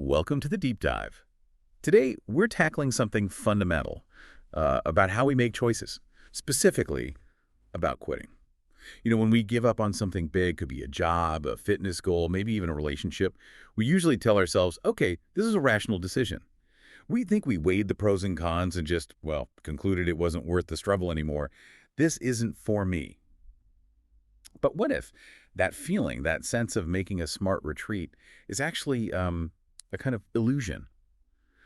Welcome to the Deep Dive. Today, we're tackling something fundamental about how we make choices, specifically about quitting. When we give up on something big, could be a job, a fitness goal, maybe even a relationship, we usually tell ourselves, okay, this is a rational decision. We think we weighed the pros and cons and just, concluded it wasn't worth the struggle anymore. This isn't for me. But what if that feeling, that sense of making a smart retreat is actually a kind of illusion?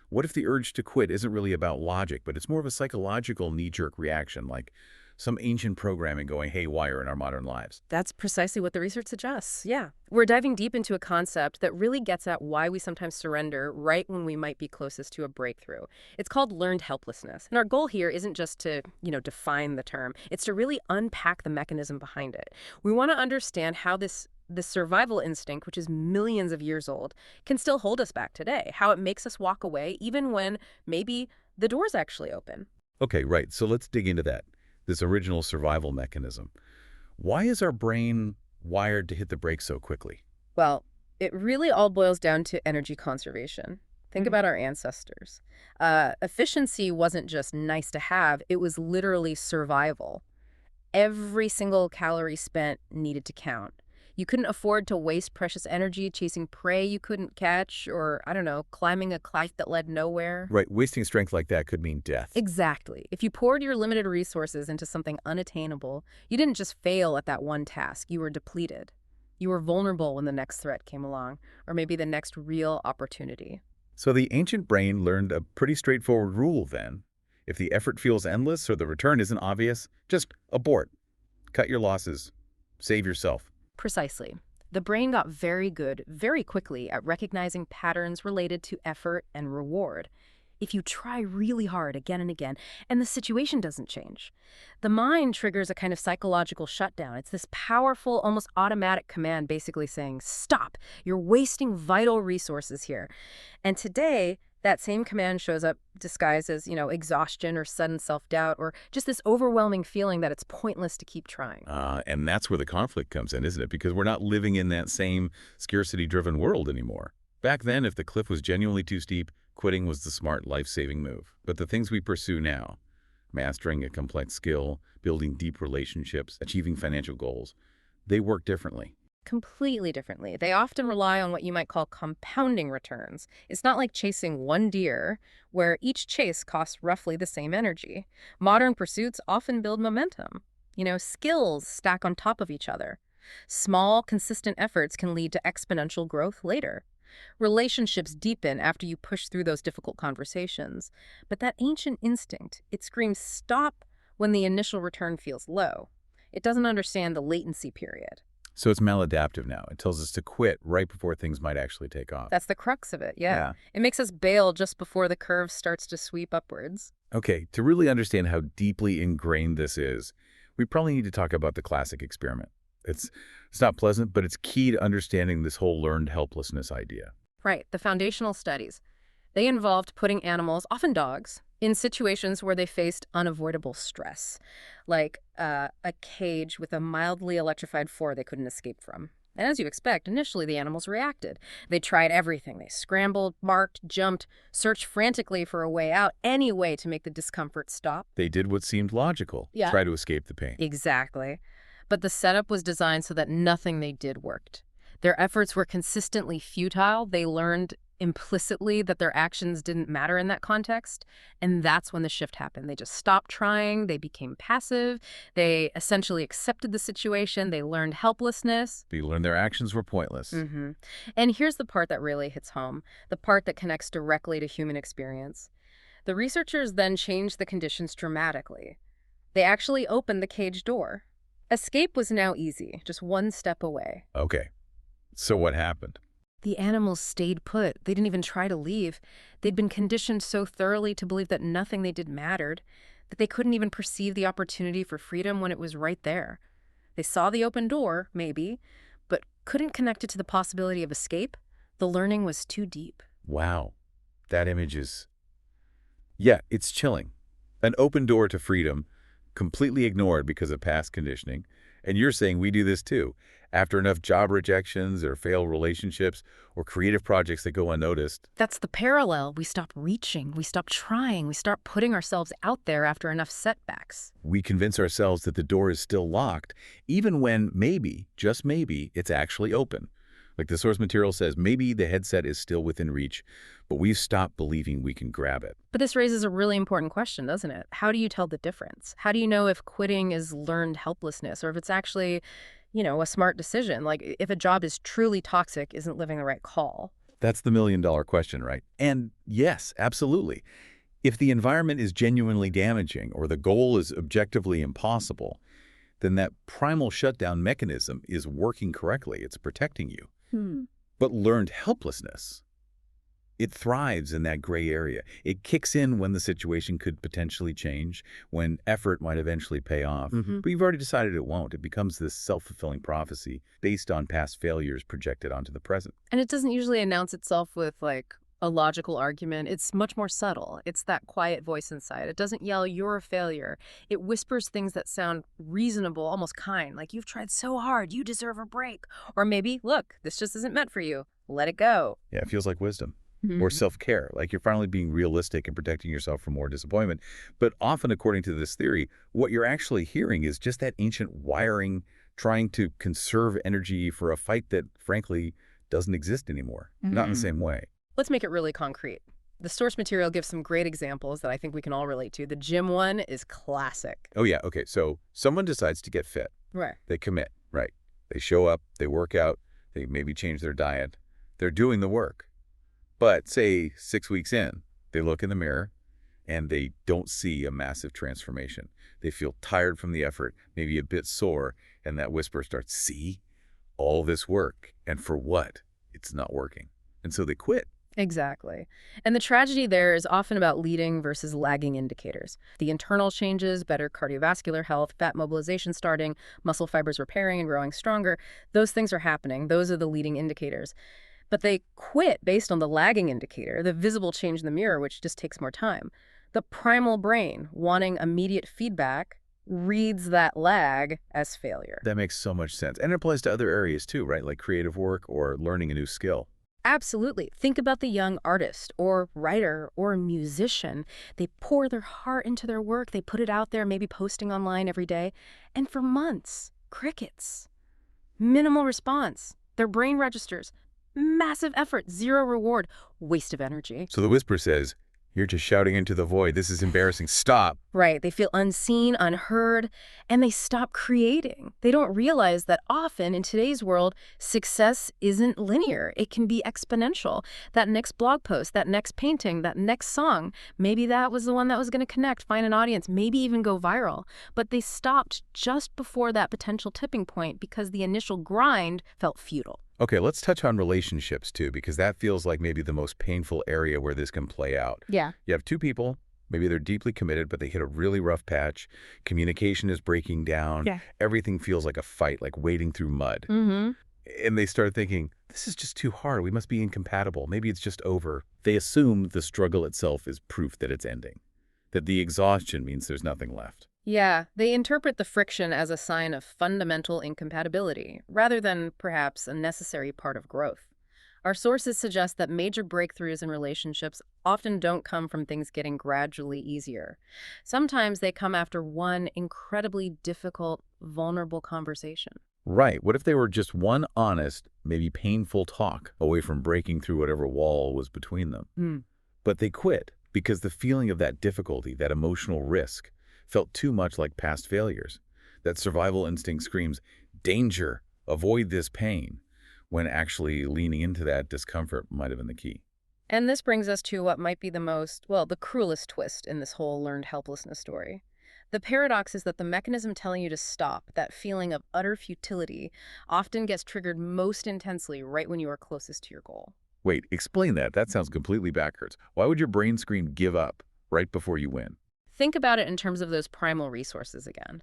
What if the urge to quit isn't really about logic, but it's more of a psychological knee-jerk reaction, like some ancient programming going haywire in our modern lives? That's precisely what the research suggests. Yeah. We're diving deep into a concept that really gets at why we sometimes surrender right when we might be closest to a breakthrough. It's called learned helplessness. And our goal here isn't just to, define the term. It's to really unpack the mechanism behind it. We want to understand how this survival instinct, which is millions of years old, can still hold us back today, how it makes us walk away even when maybe the door's actually open. Okay, right. So let's dig into that, this original survival mechanism. Why is our brain wired to hit the brakes so quickly? Well, it really all boils down to energy conservation. Think about our ancestors. Efficiency wasn't just nice to have, it was literally survival. Every single calorie spent needed to count. You couldn't afford to waste precious energy chasing prey you couldn't catch or, climbing a cliff that led nowhere. Right, wasting strength like that could mean death. Exactly. If you poured your limited resources into something unattainable, you didn't just fail at that one task, you were depleted. You were vulnerable when the next threat came along, or maybe the next real opportunity. So the ancient brain learned a pretty straightforward rule then. If the effort feels endless or the return isn't obvious, just abort. Cut your losses. Save yourself. Precisely. The brain got very good very quickly at recognizing patterns related to effort and reward. If you try really hard again and again, and the situation doesn't change, the mind triggers a kind of psychological shutdown. It's this powerful, almost automatic command basically saying, stop, you're wasting vital resources here. And today, that same command shows up disguised as, exhaustion or sudden self-doubt or just this overwhelming feeling that it's pointless to keep trying. And that's where the conflict comes in, isn't it? Because we're not living in that same scarcity-driven world anymore. Back then, if the cliff was genuinely too steep, quitting was the smart, life-saving move. But the things we pursue now, mastering a complex skill, building deep relationships, achieving financial goals, they work differently. Completely differently. They often rely on what you might call compounding returns. It's not like chasing one deer, where each chase costs roughly the same energy. Modern pursuits often build momentum. Skills stack on top of each other. Small, consistent efforts can lead to exponential growth later. Relationships deepen after you push through those difficult conversations. But that ancient instinct, it screams stop when the initial return feels low. It doesn't understand the latency period. So it's maladaptive now. It tells us to quit right before things might actually take off. That's the crux of it, yeah. It makes us bail just before the curve starts to sweep upwards. Okay, to really understand how deeply ingrained this is, we probably need to talk about the classic experiment. It's not pleasant, but it's key to understanding this whole learned helplessness idea. Right, the foundational studies. They involved putting animals, often dogs, in situations where they faced unavoidable stress, like a cage with a mildly electrified floor they couldn't escape from. And as you expect, initially the animals reacted. They tried everything. They scrambled, barked, jumped, searched frantically for a way out, any way to make the discomfort stop. They did what seemed logical, try to escape the pain. Exactly. But the setup was designed so that nothing they did worked. Their efforts were consistently futile. They learned implicitly that their actions didn't matter in that context. And that's when the shift happened. They just stopped trying. They became passive. They essentially accepted the situation. They learned helplessness. They learned their actions were pointless. And here's the part that really hits home, the part that connects directly to human experience. The researchers then changed the conditions dramatically. They actually opened the cage door. Escape was now easy, just one step away. Okay, so what happened? The animals stayed put. They didn't even try to leave. They'd been conditioned so thoroughly to believe that nothing they did mattered, that they couldn't even perceive the opportunity for freedom when it was right there. They saw the open door, maybe, but couldn't connect it to the possibility of escape. The learning was too deep. Wow, that image is... Yeah, it's chilling. An open door to freedom, completely ignored because of past conditioning. And you're saying we do this too. After enough job rejections or failed relationships or creative projects that go unnoticed, That's the parallel. We stop reaching, we stop trying, we start putting ourselves out there after enough setbacks. we convince ourselves that the door is still locked, even when maybe, just maybe, it's actually open. Like the source material says, maybe the headset is still within reach, but we've stopped believing we can grab it. But this raises a really important question, doesn't it? How do you tell the difference? How do you know if quitting is learned helplessness or if it's actually, a smart decision? Like if a job is truly toxic, isn't living the right call? That's the million-dollar question, right? And yes, absolutely. If the environment is genuinely damaging or the goal is objectively impossible, then that primal shutdown mechanism is working correctly. It's protecting you. But learned helplessness, it thrives in that gray area. It kicks in when the situation could potentially change, when effort might eventually pay off. But you've already decided it won't. It becomes this self-fulfilling prophecy based on past failures projected onto the present. And it doesn't usually announce itself with like a logical argument. It's much more subtle. It's that quiet voice inside. It doesn't yell, "You're a failure." It whispers things that sound reasonable, almost kind, like, "You've tried so hard, you deserve a break." Or maybe, "Look, this just isn't meant for you. Let it go." Yeah, it feels like wisdom. Or self-care, like you're finally being realistic and protecting yourself from more disappointment. But often, according to this theory, what you're actually hearing is just that ancient wiring trying to conserve energy for a fight that, frankly, doesn't exist anymore. Not in the same way. Let's make it really concrete. The source material gives some great examples that I think we can all relate to. The gym one is classic. Oh, yeah. Okay. So someone decides to get fit. Right. They commit, right? They show up, they work out, they maybe change their diet. They're doing the work. But say 6 weeks in, they look in the mirror and they don't see a massive transformation. They feel tired from the effort, maybe a bit sore, and that whisper starts, "See? All this work. And for what? It's not working." And so they quit. Exactly. And the tragedy there is often about leading versus lagging indicators. The internal changes, better cardiovascular health, fat mobilization starting, muscle fibers repairing and growing stronger, those things are happening. Those are the leading indicators. But they quit based on the lagging indicator, the visible change in the mirror, which just takes more time. The primal brain, wanting immediate feedback, reads that lag as failure. That makes so much sense. And it applies to other areas too, right? Like creative work or learning a new skill. Absolutely. Think about the young artist or writer or musician. They pour their heart into their work. They put it out there, maybe posting online every day. And for months, crickets. Minimal response. Their brain registers. Massive effort, zero reward, waste of energy. So the whisper says, "You're just shouting into the void. This is embarrassing. Stop." Right. They feel unseen, unheard, and they stop creating. They don't realize that often in today's world, success isn't linear. It can be exponential. That next blog post, that next painting, that next song, maybe that was the one that was going to connect, find an audience, maybe even go viral. But they stopped just before that potential tipping point because the initial grind felt futile. Okay, let's touch on relationships too, because that feels like maybe the most painful area where this can play out. Yeah. You have two people, maybe they're deeply committed, but they hit a really rough patch. Communication is breaking down. Yeah. Everything feels like a fight, like wading through mud. And they start thinking, this is just too hard. We must be incompatible. Maybe it's just over. They assume the struggle itself is proof that it's ending, that the exhaustion means there's nothing left. Yeah, they interpret the friction as a sign of fundamental incompatibility, rather than perhaps a necessary part of growth. Our sources suggest that major breakthroughs in relationships often don't come from things getting gradually easier. Sometimes they come after one incredibly difficult, vulnerable conversation. Right. What if they were just one honest, maybe painful talk away from breaking through whatever wall was between them? But they quit because the feeling of that difficulty, that emotional risk, felt too much like past failures. That survival instinct screams, "Danger, avoid this pain," when actually leaning into that discomfort might have been the key. And this brings us to what might be the cruelest twist in this whole learned helplessness story. The paradox is that the mechanism telling you to stop, that feeling of utter futility, often gets triggered most intensely right when you are closest to your goal. Wait, explain that. That sounds completely backwards. Why would your brain scream give up right before you win? Think about it in terms of those primal resources again.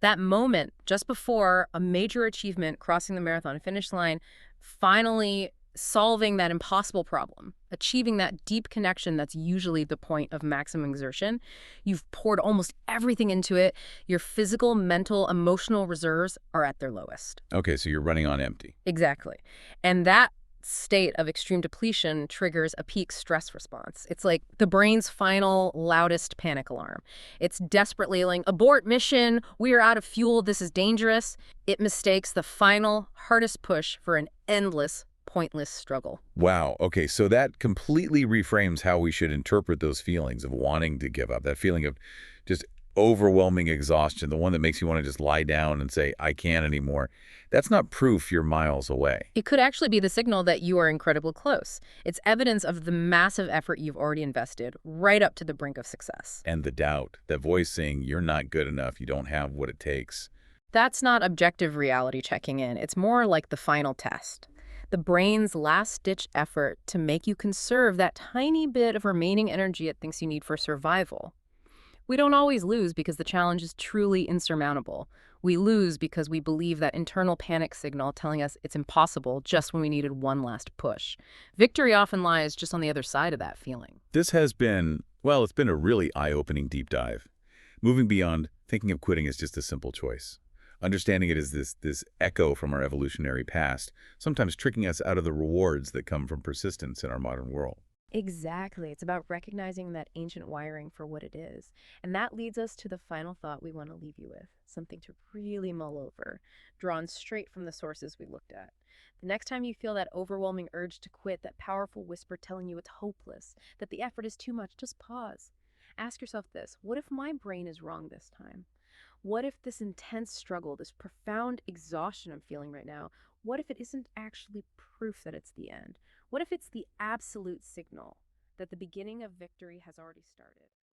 That moment just before a major achievement, crossing the marathon finish line, finally solving that impossible problem, achieving that deep connection that's usually the point of maximum exertion. You've poured almost everything into it. Your physical, mental, emotional reserves are at their lowest. Okay, so you're running on empty. Exactly. And that state of extreme depletion triggers a peak stress response. It's like the brain's final, loudest panic alarm. It's desperately yelling, abort mission, we are out of fuel, this is dangerous. It mistakes the final, hardest push for an endless, pointless struggle. Wow. Okay, so that completely reframes how we should interpret those feelings of wanting to give up, that feeling of just overwhelming exhaustion, the one that makes you want to just lie down and say, I can't anymore. That's not proof you're miles away. It could actually be the signal that you are incredibly close. It's evidence of the massive effort you've already invested right up to the brink of success. And the doubt, that voice saying you're not good enough, you don't have what it takes. That's not objective reality checking in. It's more like the final test. The brain's last-ditch effort to make you conserve that tiny bit of remaining energy it thinks you need for survival. We don't always lose because the challenge is truly insurmountable. We lose because we believe that internal panic signal telling us it's impossible just when we needed one last push. Victory often lies just on the other side of that feeling. This has been, well, it's been a really eye-opening deep dive. Moving beyond thinking of quitting as just a simple choice. Understanding it as this echo from our evolutionary past, sometimes tricking us out of the rewards that come from persistence in our modern world. Exactly. It's about recognizing that ancient wiring for what it is. And that leads us to the final thought we want to leave you with, something to really mull over, drawn straight from the sources we looked at. The next time you feel that overwhelming urge to quit, that powerful whisper telling you it's hopeless, that the effort is too much, just pause. Ask yourself this: what if my brain is wrong this time? What if this intense struggle, this profound exhaustion I'm feeling right now, what if it isn't actually proof that it's the end? What if it's the absolute signal that the beginning of victory has already started?